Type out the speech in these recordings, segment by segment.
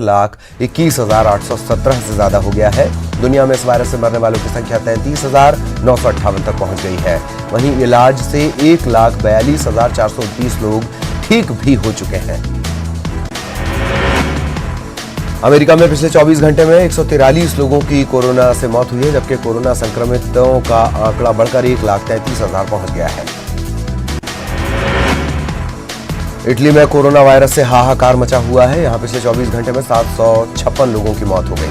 1,21,817 से ज्यादा हो गया है। दुनिया में इस वायरस से मरने वालों की संख्या 33,958 तक पहुंच गई है। वहीं इलाज से 1,42,429 लोग ठीक भी हो चुके हैं। अमेरिका में पिछले 24 घंटे में 143 लोगों की कोरोना से मौत हुई है, जबकि कोरोना संक्रमितों का आंकड़ा बढ़कर 1,33,000 पहुंच गया है। इटली में कोरोना वायरस से हाहाकार मचा हुआ है। यहां पिछले 24 घंटे में 756 लोगों की मौत हो गई।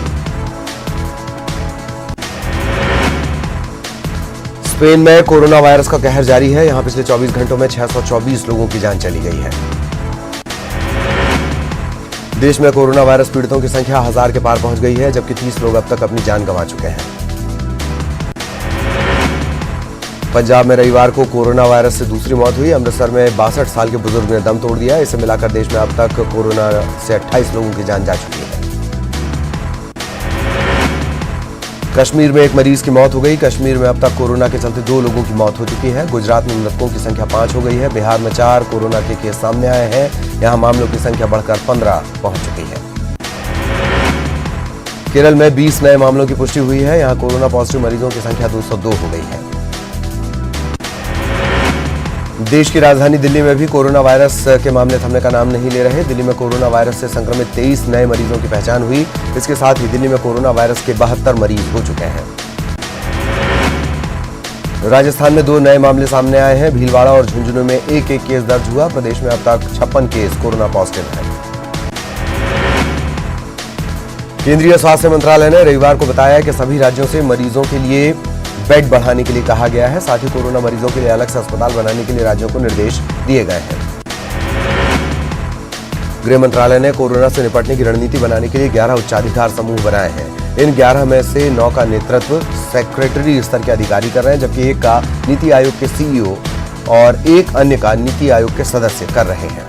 स्पेन में कोरोना वायरस का कहर जारी है। यहां पिछले 24 घंटों में 624 लोगों की जान चली गई है। देश में कोरोना वायरस पीड़ितों की संख्या 1000 के पार पहुंच गई है, जबकि 30 लोग अब तक अपनी जान गंवा चुके हैं। पंजाब में रविवार को कोरोना वायरस से दूसरी मौत हुई। अमृतसर में 62 साल के बुजुर्ग ने दम तोड़ दिया। इसे मिलाकर देश में अब तक कोरोना से 28 लोगों की जान जा चुकी है। कश्मीर में एक मरीज की मौत हो गई। कश्मीर में अब तक कोरोना के चलते 2 लोगों की मौत हो चुकी है। गुजरात में मृतकों की संख्या 5 हो गई है। बिहार में 4 कोरोना के केस सामने आए हैं। यहां मामलों की संख्या बढ़कर 15 पहुंच चुकी है। केरल में 20 नए मामलों की पुष्टि हुई है। यहां कोरोना पॉजिटिव मरीजों की संख्या 202 हो गई है। देश की राजधानी दिल्ली में भी कोरोना वायरस के मामले थमने का नाम नहीं ले रहे। दिल्ली में कोरोना वायरस से संक्रमित 23 नए मरीजों की पहचान हुई। इसके साथ ही दिल्ली में कोरोना वायरस के 72 मरीज हो चुके हैं। राजस्थान में 2 नए मामले सामने आए हैं। भीलवाड़ा और झुंझुनू में एक केस दर्ज हुआ। प्रदेश में अब तक 56 केस कोरोना पॉजिटिव हैं। केंद्रीय स्वास्थ्य मंत्रालय ने रविवार को बताया कि सभी राज्यों से मरीजों के लिए बेड बढ़ाने के लिए कहा गया है। साथ ही कोरोना मरीजों के लिए अलग से अस्पताल बनाने के लिए राज्यों को निर्देश दिए गए हैं। गृह मंत्रालय ने कोरोना से निपटने की रणनीति बनाने के लिए 11 उच्चाधिकार समूह बनाए हैं। इन 11 में से 9 का नेतृत्व सेक्रेटरी स्तर के अधिकारी कर रहे हैं, जबकि 1 का नीति आयोग के सीईओ और 1 अन्य का नीति आयोग के सदस्य कर रहे हैं।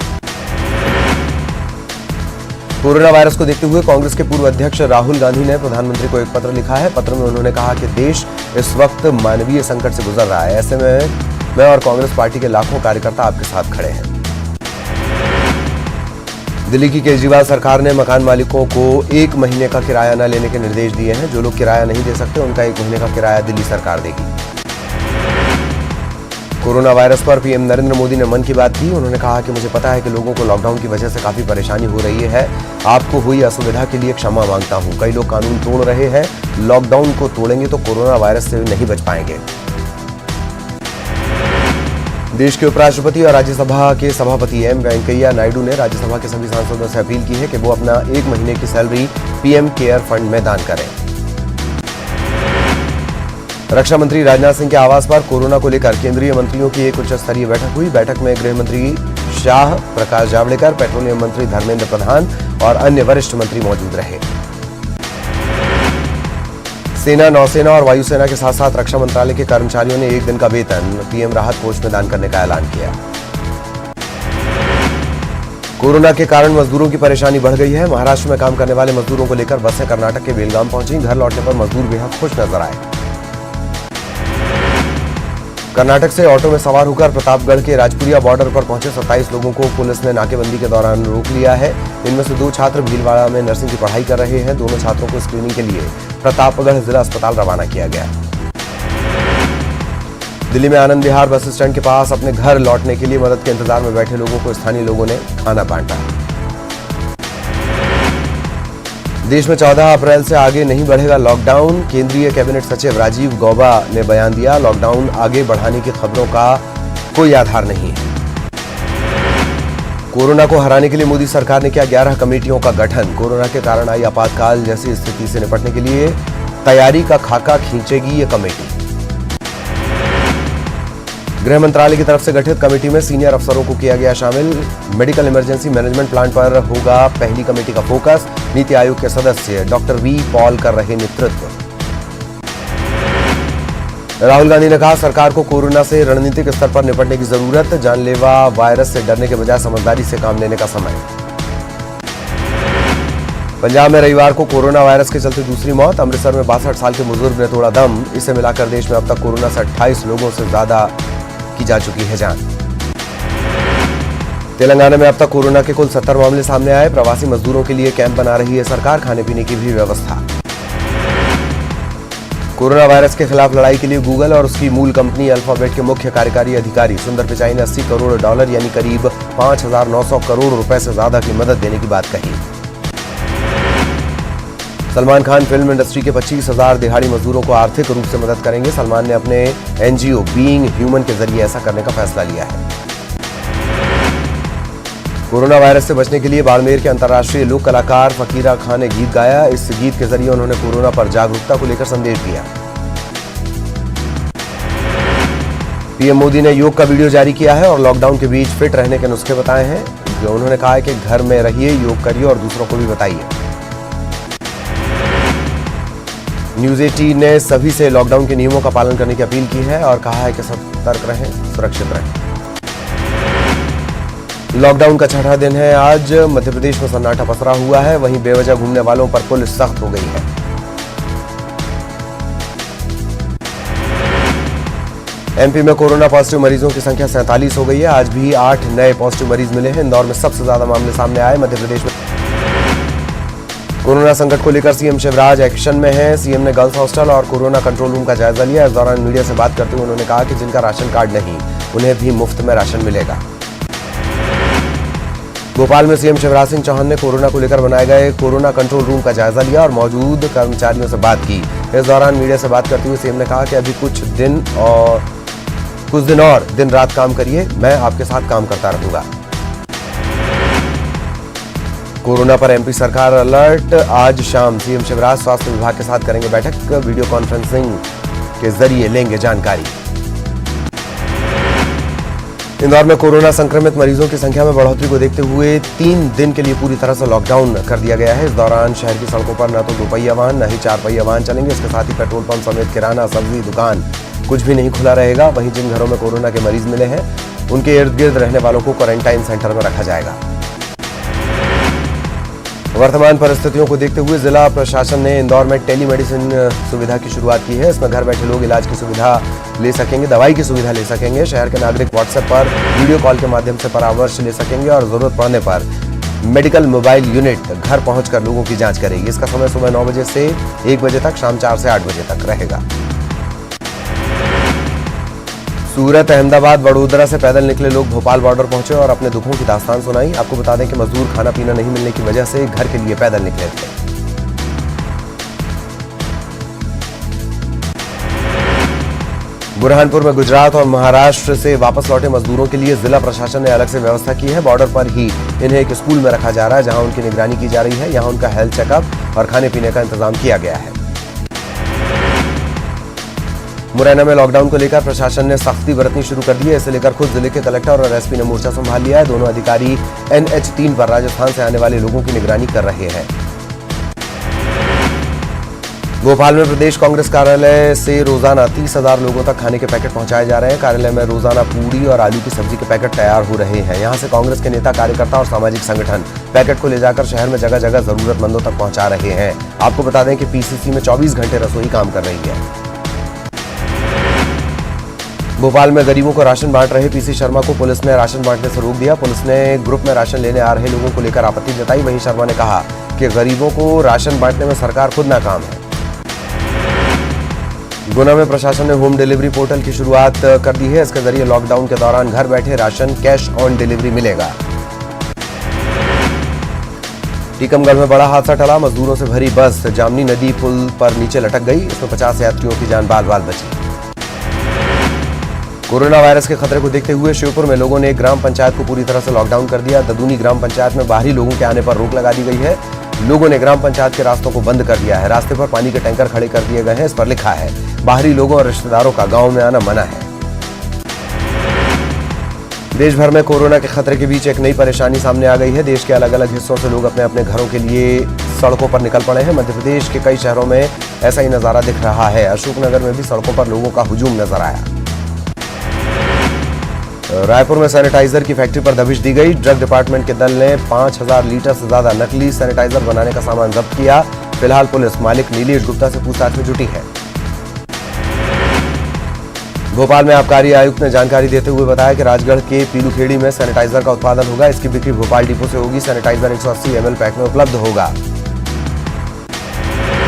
कोरोना वायरस को देखते हुए कांग्रेस के पूर्व अध्यक्ष राहुल गांधी ने प्रधानमंत्री को एक पत्र लिखा है। पत्र में उन्होंने कहा कि देश इस वक्त मानवीय संकट से गुजर रहा है। ऐसे में मैं और कांग्रेस पार्टी के लाखों कार्यकर्ता आपके साथ खड़े हैं। दिल्ली की केजरीवाल सरकार ने मकान मालिकों को 1 महीने का किराया न लेने के निर्देश दिए हैं। जो लोग किराया नहीं दे सकते उनका 1 महीने का किराया दिल्ली सरकार देगी। कोरोना वायरस पर पीएम नरेंद्र मोदी ने मन की बात की। उन्होंने कहा कि मुझे पता है कि लोगों को लॉकडाउन की वजह से काफी परेशानी हो रही है। आपको हुई असुविधा के लिए क्षमा मांगता हूं। कई लोग कानून तोड़ रहे हैं। लॉकडाउन को तोड़ेंगे तो कोरोना वायरस से नहीं बच पाएंगे। देश के उपराष्ट्रपति और राज्यसभा के सभापति एम वेंकैया नायडू ने राज्यसभा के सभी सांसदों से अपील की है कि वो अपना 1 महीने की सैलरी पीएम केयर फंड में दान करें। रक्षा मंत्री राजनाथ सिंह के आवास पर कोरोना को लेकर केंद्रीय मंत्रियों की एक उच्च स्तरीय बैठक हुई। बैठक में गृह मंत्री शाह, प्रकाश जावड़ेकर, पेट्रोलियम मंत्री धर्मेंद्र प्रधान और अन्य वरिष्ठ मंत्री मौजूद रहे। सेना, नौसेना और वायुसेना के साथ साथ रक्षा मंत्रालय के कर्मचारियों ने 1 दिन का वेतन पीएम राहत कोष में दान करने का ऐलान किया। कोरोना के कारण मजदूरों की परेशानी बढ़ गई है। महाराष्ट्र में काम करने वाले मजदूरों को लेकर बसें कर्नाटक के बेलगाम पहुंची। घर लौटने पर मजदूर बेहद खुश नजर आए। कर्नाटक से ऑटो में सवार होकर प्रतापगढ़ के राजपुरिया बॉर्डर पर पहुंचे 27 लोगों को पुलिस ने नाकेबंदी के दौरान रोक लिया है। इनमें से 2 छात्र भीलवाड़ा में नर्सिंग की पढ़ाई कर रहे हैं। दोनों छात्रों को स्क्रीनिंग के लिए प्रतापगढ़ जिला अस्पताल रवाना किया गया। दिल्ली में आनंद विहार बस स्टैंड के पास अपने घर लौटने के लिए मदद के इंतजार में बैठे लोगों को स्थानीय लोगों ने खाना बांटा। देश में 14 अप्रैल से आगे नहीं बढ़ेगा लॉकडाउन। केंद्रीय कैबिनेट सचिव राजीव गौबा ने बयान दिया। लॉकडाउन आगे बढ़ाने की खबरों का कोई आधार नहीं है। कोरोना को हराने के लिए मोदी सरकार ने किया 11 कमेटियों का गठन। कोरोना के कारण आई आपातकाल जैसी स्थिति से निपटने के लिए तैयारी का खाका खींचेगी ये कमेटी। गृह मंत्रालय की तरफ से गठित कमेटी में सीनियर अफसरों को किया गया शामिल। मेडिकल इमरजेंसी मैनेजमेंट प्लान पर होगा पहली कमेटी का फोकस। नीति आयोग के सदस्य डॉक्टर वी पॉल कर रहे नेतृत्व। राहुल गांधी ने कहा सरकार को कोरोना से रणनीतिक स्तर पर निपटने की जरूरत। जानलेवा वायरस से डरने के बजाय समझदारी से काम लेने का समय। पंजाब में रविवार को कोरोना वायरस के चलते दूसरी मौत। अमृतसर में 62 साल के बुजुर्ग ने तोड़ा दम। इसे मिलाकर देश में अब तक कोरोना से 28 लोगों से ज्यादा की जा चुकी है जान। तेलंगाना में अब तक कोरोना के कुल 70 मामले सामने आए। प्रवासी मजदूरों के लिए कैंप बना रही है सरकार, खाने पीने की भी व्यवस्था। कोरोना वायरस के खिलाफ लड़ाई के लिए गूगल और उसकी मूल कंपनी अल्फाबेट के मुख्य कार्यकारी अधिकारी सुंदर पिचाई ने $80 करोड़ यानी करीब 5,900 करोड़ रुपए से ज्यादा की मदद देने की बात कही। सलमान खान फिल्म इंडस्ट्री के 25,000 दिहाड़ी मजदूरों को आर्थिक रूप से मदद करेंगे। सलमान ने अपने एनजीओ बीइंग ह्यूमन के जरिए ऐसा करने का फैसला लिया है। कोरोना वायरस से बचने के लिए बाड़मेर के अंतर्राष्ट्रीय लोक कलाकार फकीरा खान ने गीत गाया। इस गीत के जरिए उन्होंने कोरोना पर जागरूकता को लेकर संदेश दिया। पीएम मोदी ने योग का वीडियो जारी किया है और लॉकडाउन के बीच फिट रहने के नुस्खे बताए हैं। जो उन्होंने कहा है कि घर में रहिए, योग करिए और दूसरों को भी बताइए। न्यूज 18 ने सभी से लॉकडाउन के नियमों का पालन करने की अपील की है और कहा है कि सतर्क रहें, सुरक्षित रहें। लॉकडाउन का छठा दिन है आज। मध्य प्रदेश में सन्नाटा पसरा हुआ है, वहीं बेवजह घूमने वालों पर पुलिस सख्त हो गई है। एमपी में कोरोना पॉजिटिव मरीजों की संख्या 47 हो गई है। आज भी 8 नए पॉजिटिव मरीज मिले हैं। इंदौर में सबसे ज्यादा मामले सामने आए। मध्य प्रदेश में कोरोना संकट को लेकर सीएम शिवराज एक्शन में हैं। सीएम ने गर्ल्स हॉस्टल और कोरोना कंट्रोल रूम का जायजा लिया। इस दौरान मीडिया से बात करते हुए उन्होंने कहा कि जिनका राशन कार्ड नहीं, उन्हें भी मुफ्त में राशन मिलेगा। भोपाल में सीएम शिवराज सिंह चौहान ने कोरोना को लेकर बनाए गए कोरोना कंट्रोल रूम का जायजा लिया और मौजूद कर्मचारियों से बात की। इस दौरान मीडिया से बात करते हुए सीएम ने कहा कि अभी कुछ दिन और दिन रात काम करिए, मैं आपके साथ काम करता रहूंगा। कोरोना पर एमपी सरकार अलर्ट। आज शाम सीएम शिवराज स्वास्थ्य विभाग के साथ करेंगे बैठक। वीडियो कॉन्फ्रेंसिंग के जरिए लेंगे जानकारी। इंदौर में कोरोना संक्रमित मरीजों की संख्या में बढ़ोतरी को देखते हुए 3 दिन के लिए पूरी तरह से लॉकडाउन कर दिया गया है। इस दौरान शहर की सड़कों पर न तो 2 पहिया वाहन न ही 4 पहिया वाहन चलेंगे। इसके साथ ही पेट्रोल पंप समेत किराना, सब्जी दुकान कुछ भी नहीं खुला रहेगा। वहीं जिन घरों में कोरोना के मरीज मिले हैं उनके इर्द गिर्द रहने वालों को क्वारंटाइन सेंटर में रखा जाएगा। वर्तमान परिस्थितियों को देखते हुए जिला प्रशासन ने इंदौर में टेलीमेडिसिन सुविधा की शुरुआत की है। इसमें घर बैठे लोग इलाज की सुविधा ले सकेंगे, दवाई की सुविधा ले सकेंगे। शहर के नागरिक व्हाट्सएप पर वीडियो कॉल के माध्यम से परामर्श ले सकेंगे और जरूरत पड़ने पर मेडिकल मोबाइल यूनिट घर पहुंचकर लोगों की जांच करेगी। इसका समय सुबह 9 बजे से 1 बजे तक, शाम 4 से 8 बजे तक रहेगा। सूरत, अहमदाबाद, वडोदरा से पैदल निकले लोग भोपाल बॉर्डर पहुंचे और अपने दुखों की दास्तान सुनाई। आपको बता दें कि मजदूर खाना पीना नहीं मिलने की वजह से घर के लिए पैदल निकले थे। बुरहानपुर में गुजरात और महाराष्ट्र से वापस लौटे मजदूरों के लिए जिला प्रशासन ने अलग से व्यवस्था की है। बॉर्डर पर ही इन्हें एक स्कूल में रखा जा रहा है जहां उनकी निगरानी की जा रही है। यहां उनका हेल्थ चेकअप और खाने पीने का इंतजाम किया गया है। मुरैना में लॉकडाउन को लेकर प्रशासन ने सख्ती बरतनी शुरू कर दी है। इसे लेकर खुद जिले के कलेक्टर और एसपी ने मोर्चा संभाल लिया है। दोनों अधिकारी NH3 पर राजस्थान से आने वाले लोगों की निगरानी कर रहे हैं। भोपाल में प्रदेश कांग्रेस कार्यालय से रोजाना 30,000 लोगों तक खाने के पैकेट पहुंचाए जा रहे हैं। कार्यालय में रोजाना पूरी और आलू की सब्जी के पैकेट तैयार हो रहे हैं। यहां से कांग्रेस के नेता, कार्यकर्ता और सामाजिक संगठन पैकेट को ले जाकर शहर में जगह जगह जरूरतमंदों तक पहुंचा रहे हैं। आपको बता दें कि पीसीसी में 24 घंटे रसोई काम कर रही है। भोपाल में गरीबों को राशन बांट रहे पीसी शर्मा को पुलिस ने राशन बांटने से रोक दिया। पुलिस ने ग्रुप में राशन लेने आ रहे लोगों को लेकर आपत्ति जताई। वहीं शर्मा ने कहा कि गरीबों को राशन बांटने में सरकार खुद नाकाम है। गुना में प्रशासन ने होम डिलीवरी पोर्टल की शुरुआत कर दी है। इसके जरिए लॉकडाउन के दौरान घर बैठे राशन कैश ऑन डिलीवरी मिलेगा। टीकमगढ़ में बड़ा हादसा टला। मजदूरों से भरी बस जामनी नदी पुल पर नीचे लटक गई। इसमें 50 यात्रियों की जान बाल बाल बची। कोरोना वायरस के खतरे को देखते हुए श्योपुर में लोगों ने ग्राम पंचायत को पूरी तरह से लॉकडाउन कर दिया। ददूनी ग्राम पंचायत में बाहरी लोगों के आने पर रोक लगा दी गई है। लोगों ने ग्राम पंचायत के रास्तों को बंद कर दिया है। रास्ते पर पानी के टैंकर खड़े कर दिए गए हैं। इस पर लिखा है बाहरी लोगों और रिश्तेदारों का गांव में आना मना है। देश भर में कोरोना के खतरे के बीच एक नई परेशानी सामने आ गई है। देश के अलग अलग हिस्सों से लोग अपने अपने घरों के लिए सड़कों पर निकल पड़े हैं। मध्य प्रदेश के कई शहरों में ऐसा ही नजारा दिख रहा है। अशोकनगर में भी सड़कों पर लोगों का हुजूम नजर आया। रायपुर में सैनिटाइजर की फैक्ट्री पर दबिश दी गई। ड्रग डिपार्टमेंट के दल ने 5,000 लीटर से ज्यादा नकली सैनिटाइजर बनाने का सामान जब्त किया। फिलहाल पुलिस मालिक नीलेश गुप्ता से पूछताछ में जुटी है। भोपाल में आबकारी आयुक्त ने जानकारी देते हुए बताया कि राजगढ़ के पीलूखेड़ी में सैनिटाइजर का उत्पादन होगा। इसकी बिक्री भोपाल डिपो से होगी। सैनिटाइजर 180 ml पैक में उपलब्ध होगा।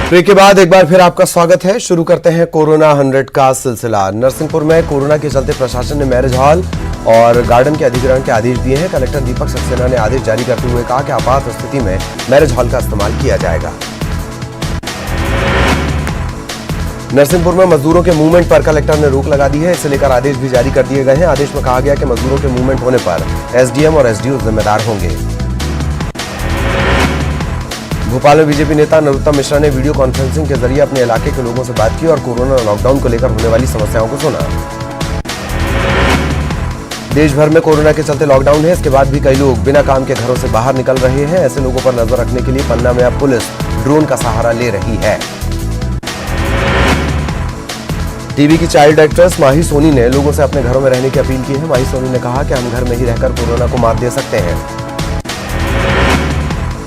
ब्रेक के बाद एक बार फिर आपका स्वागत है। शुरू करते हैं कोरोना 100 का सिलसिला। नरसिंहपुर में कोरोना के चलते प्रशासन ने मैरिज हॉल और गार्डन के अधिग्रहण के आदेश दिए हैं। कलेक्टर दीपक सक्सेना ने आदेश जारी करते हुए कहा कि आपात स्थिति में मैरिज हॉल का इस्तेमाल किया जाएगा। नरसिंहपुर में मजदूरों के मूवमेंट पर कलेक्टर ने रोक लगा दी है। इसे लेकर आदेश भी जारी कर दिए गए हैं। आदेश में कहा गया कि मजदूरों के मूवमेंट होने पर एसडीएम और एसडीओ जिम्मेदार होंगे। भोपाल में बीजेपी नेता नरोत्तम मिश्रा ने वीडियो कॉन्फ्रेंसिंग के जरिए अपने इलाके के लोगों से बात की और कोरोना लॉकडाउन को लेकर होने वाली समस्याओं को सुना। देश भर में कोरोना के चलते लॉकडाउन है। इसके बाद भी कई लोग बिना काम के घरों से बाहर निकल रहे हैं। ऐसे लोगों पर नजर रखने के लिए पन्ना में अब पुलिस ड्रोन का सहारा ले रही है। टीवी की चाइल्ड एक्ट्रेस माही सोनी ने लोगों से अपने घरों में रहने की अपील की है। माही सोनी ने कहा कि हम घर में ही रहकर कोरोना को मात दे सकते हैं।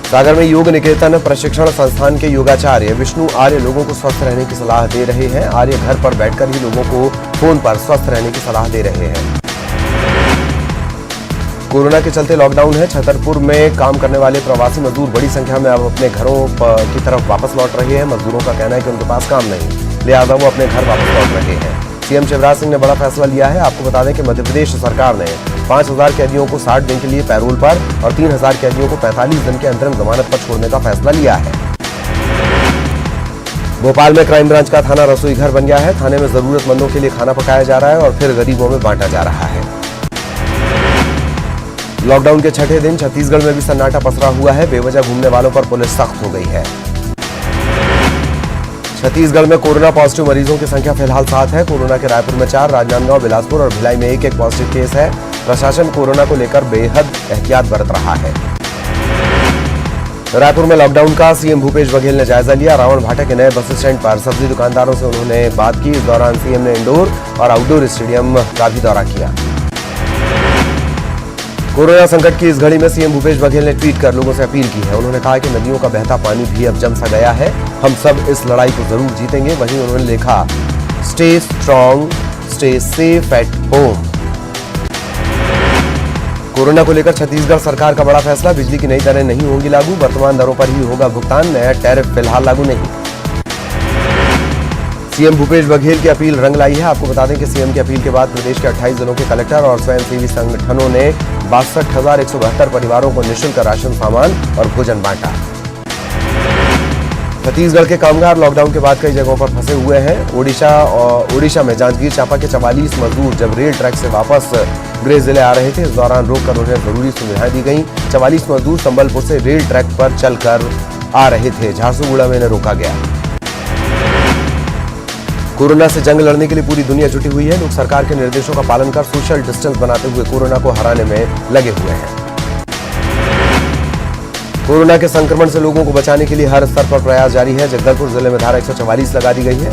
सागर में योग निकेतन प्रशिक्षण संस्थान के योगाचार्य विष्णु आर्य लोगों को स्वस्थ रहने की सलाह दे रहे हैं। आर्य घर पर बैठकर ही लोगों को फोन पर स्वस्थ रहने की सलाह दे रहे हैं। कोरोना के चलते लॉकडाउन है। छतरपुर में काम करने वाले प्रवासी मजदूर बड़ी संख्या में अब अपने घरों की तरफ वापस लौट रहे हैं। मजदूरों का कहना है कि उनके पास काम नहीं, लिहाजा वो अपने घर वापस लौट रहे हैं। सीएम शिवराज सिंह ने बड़ा फैसला लिया है। आपको बता दें कि मध्य प्रदेश सरकार ने 5000 कैदियों को 60 दिन के लिए पैरोल पर और 3000 कैदियों को 45 दिन के अंतरिम जमानत पर छोड़ने का फैसला लिया है। भोपाल में क्राइम ब्रांच का थाना रसोई घर बन गया है। थाने में जरूरतमंदों के लिए खाना पकाया जा रहा है और फिर गरीबों में बांटा जा रहा है। लॉकडाउन के छठे दिन छत्तीसगढ़ में भी सन्नाटा पसरा हुआ है। बेवजह घूमने वालों पर पुलिस सख्त हो गई है। छत्तीसगढ़ में कोरोना पॉजिटिव मरीजों की संख्या फिलहाल 7 है। कोरोना के रायपुर में 4, राजनांदगांव, बिलासपुर और भिलाई में एक पॉजिटिव केस है। प्रशासन कोरोना को लेकर बेहद एहतियात बरत रहा है। रायपुर में लॉकडाउन का सीएम भूपेश बघेल ने जायजा लिया। रावण भाटा के नए बस स्टैंड पर सब्जी दुकानदारों से उन्होंने बात की। इस दौरान सीएम ने इंडोर और आउटडोर स्टेडियम का भी दौरा किया। कोरोना संकट की इस घड़ी में सीएम भूपेश बघेल ने ट्वीट कर लोगों से अपील की है। उन्होंने कहा कि नदियों का बहता पानी भी अब जम सा गया है। हम सब इस लड़ाई को जरूर जीतेंगे। वहीं उन्होंने लिखा, stay strong, stay safe at home. Corona को लेकर छत्तीसगढ़ सरकार का बड़ा फैसला। बिजली की नई दरें नहीं होंगी लागू। वर्तमान दरों पर ही होगा भुगतान। नया टैरिफ फिलहाल लागू नहीं। सीएम भूपेश बघेल की अपील रंग लाई है। आपको बता दें कि सीएम की अपील के बाद प्रदेश के 28 जिलों के कलेक्टर और स्वयंसेवी संगठनों ने 62,172 परिवारों को निःशुल्क राशन सामान और भोजन बांटा। छत्तीसगढ़ के कामगार लॉकडाउन के बाद कई जगहों पर फंसे हुए हैं। ओडिशा में जांजगीर चांपा के 44 मजदूर जब रेल ट्रैक से वापस गृह जिले आ रहे थे। इस दौरान रोककर उन्हें जरूरी सुविधाएं दी गई। 44 मजदूर संबलपुर से रेल ट्रैक पर चलकर आ रहे थे। झारसुगुड़ा में इन्हें रोका गया। कोरोना से जंग लड़ने के लिए पूरी दुनिया जुटी हुई है। लोग सरकार के निर्देशों का पालन कर सोशल डिस्टेंस बनाते हुए कोरोना को हराने में लगे हुए हैं। कोरोना के संक्रमण से लोगों को बचाने के लिए हर स्तर पर प्रयास जारी है। जगदलपुर जिले में धारा 144 लगा दी गई है।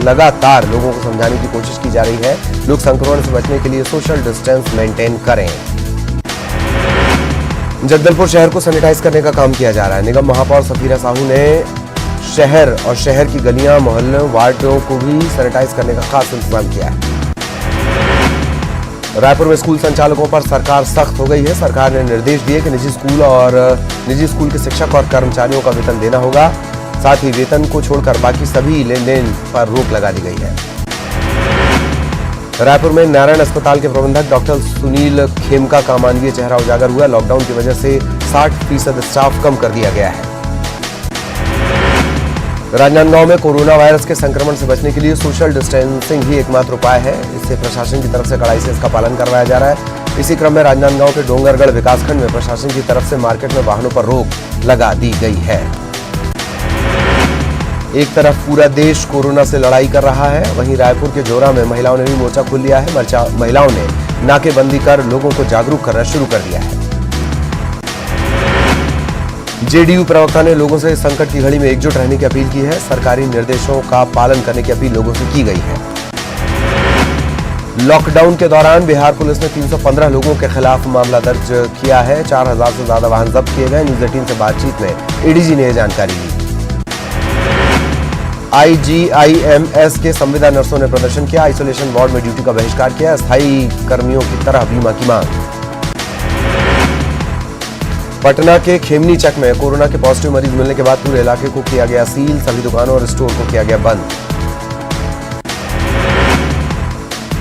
लगातार लोगों को समझाने की कोशिश की जा रही है। लोग संक्रमण से बचने के लिए सोशल डिस्टेंस मेंटेन करें। जगदलपुर शहर को सैनिटाइज करने का काम किया जा रहा है। निगम महापौर सफीरा साहू ने शहर और शहर की गलियां, मोहल्लों, वार्डों को भी सैनिटाइज करने का खास इंतजाम किया है। रायपुर में स्कूल संचालकों पर सरकार सख्त हो गई है। सरकार ने निर्देश दिए कि निजी स्कूल के शिक्षक और कर्मचारियों का वेतन देना होगा। साथ ही वेतन को छोड़कर बाकी सभी लेन देन पर रोक लगा दी गई है। रायपुर में नारायण अस्पताल के प्रबंधक डॉक्टर सुनील खेमका का मानवीय चेहरा उजागर हुआ। लॉकडाउन की वजह से 60% स्टाफ कम कर दिया गया है। राजनांदगांव में कोरोना वायरस के संक्रमण से बचने के लिए सोशल डिस्टेंसिंग ही एकमात्र उपाय है। इससे प्रशासन की तरफ से कड़ाई से इसका पालन करवाया जा रहा है। इसी क्रम में राजनांदगांव के डोंगरगढ़ विकासखंड में प्रशासन की तरफ से मार्केट में वाहनों पर रोक लगा दी गई है। एक तरफ पूरा देश कोरोना से लड़ाई कर रहा है, वहीं रायपुर के जोरा में महिलाओं ने भी मोर्चा खोल लिया है। महिलाओं ने नाकेबंदी कर लोगों को जागरूक करना शुरू कर दिया है। जेडीयू प्रवक्ता ने लोगों से इस संकट की घड़ी में एकजुट रहने की अपील की है। सरकारी निर्देशों का पालन करने की अपील लोगों से की गई है। लॉकडाउन के दौरान बिहार पुलिस ने 315 लोगों के खिलाफ मामला दर्ज किया है। 4000 से ज्यादा वाहन जब्त किए गए। न्यूज 18 से बातचीत में एडीजी ने यह जानकारी दी। IGIMS के संविदा नर्सों ने प्रदर्शन किया, आइसोलेशन वार्ड में ड्यूटी का बहिष्कार किया, स्थायी कर्मियों की तरह बीमा की मांग। पटना के खेमनी चक में कोरोना के पॉजिटिव मरीज मिलने के बाद पूरे इलाके को किया गया सील, सभी दुकानों और स्टोर को किया गया बंद।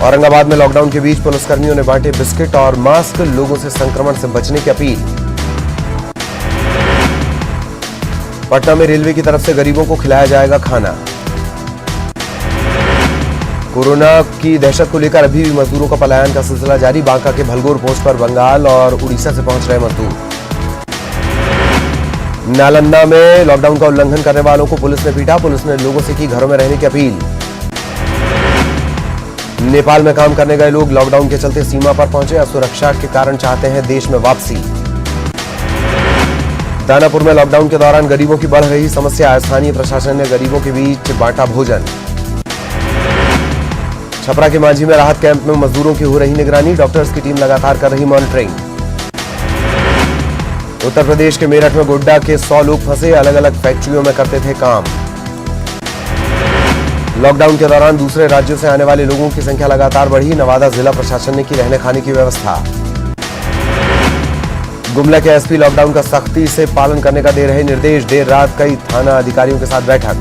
औरंगाबाद में लॉकडाउन के बीच पुलिसकर्मियों ने बांटे बिस्किट और मास्क, लोगों से संक्रमण से बचने की अपील। पटना में रेलवे की तरफ से गरीबों को खिलाया जाएगा खाना। कोरोना की दहशत को लेकर अभी भी मजदूरों का पलायन का सिलसिला जारी, बांका के भलगोर पोस्ट पर बंगाल और उड़ीसा से पहुंच रहे मजदूर। नालंदा में लॉकडाउन का उल्लंघन करने वालों को पुलिस ने पीटा, पुलिस ने लोगों से की घरों में रहने की अपील। नेपाल में काम करने गए लोग लॉकडाउन के चलते सीमा पर पहुंचे, असुरक्षा के कारण चाहते हैं देश में वापसी। दानापुर में लॉकडाउन के दौरान गरीबों की बढ़ रही समस्या, स्थानीय प्रशासन ने गरीबों के बीच बांटा भोजन। छपरा के मांझी में राहत कैंप में मजदूरों की हो रही निगरानी, डॉक्टर्स की टीम लगातार कर रही मॉनिटरिंग। उत्तर प्रदेश के मेरठ में गोड्डा के 100 लोग फंसे, अलग अलग फैक्ट्रियों में करते थे काम। लॉकडाउन के दौरान दूसरे राज्यों से आने वाले लोगों की संख्या लगातार बढ़ी, नवादा जिला प्रशासन ने की रहने खाने की व्यवस्था। गुमला के एसपी लॉकडाउन का सख्ती से पालन करने का दे रहे निर्देश, देर रात कई थाना अधिकारियों के साथ बैठक।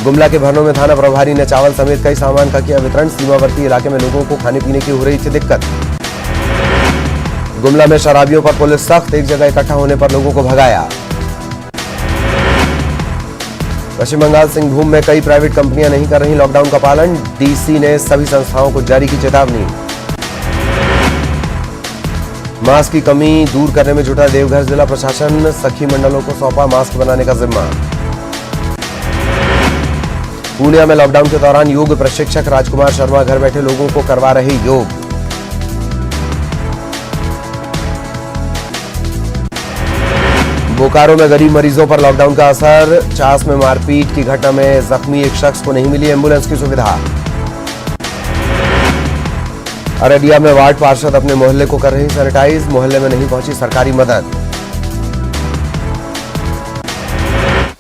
गुमला के भरनों में थाना प्रभारी ने चावल समेत कई सामान का किया वितरण, सीमावर्ती इलाके में लोगों को खाने पीने की हो रही थी दिक्कत। गुमला में शराबियों पर पुलिस सख्त, एक जगह इकट्ठा होने पर लोगों को भगाया। पश्चिम बंगाल सिंहभूम में कई प्राइवेट कंपनियां नहीं कर रही लॉकडाउन का पालन, डीसी ने सभी संस्थाओं को जारी की चेतावनी। मास्क की कमी दूर करने में जुटा देवघर जिला प्रशासन, सखी मंडलों को सौंपा मास्क बनाने का जिम्मा। पूर्णिया में लॉकडाउन के दौरान योग प्रशिक्षक राजकुमार शर्मा घर बैठे लोगों को करवा रहे योग। बोकारो में गरीब मरीजों पर लॉकडाउन का असर, चास में मारपीट की घटना में जख्मी एक शख्स को नहीं मिली एम्बुलेंस की सुविधा। अररिया में वार्ड पार्षद अपने मोहल्ले को कर रही सैनिटाइज, मोहल्ले में नहीं पहुंची सरकारी मदद।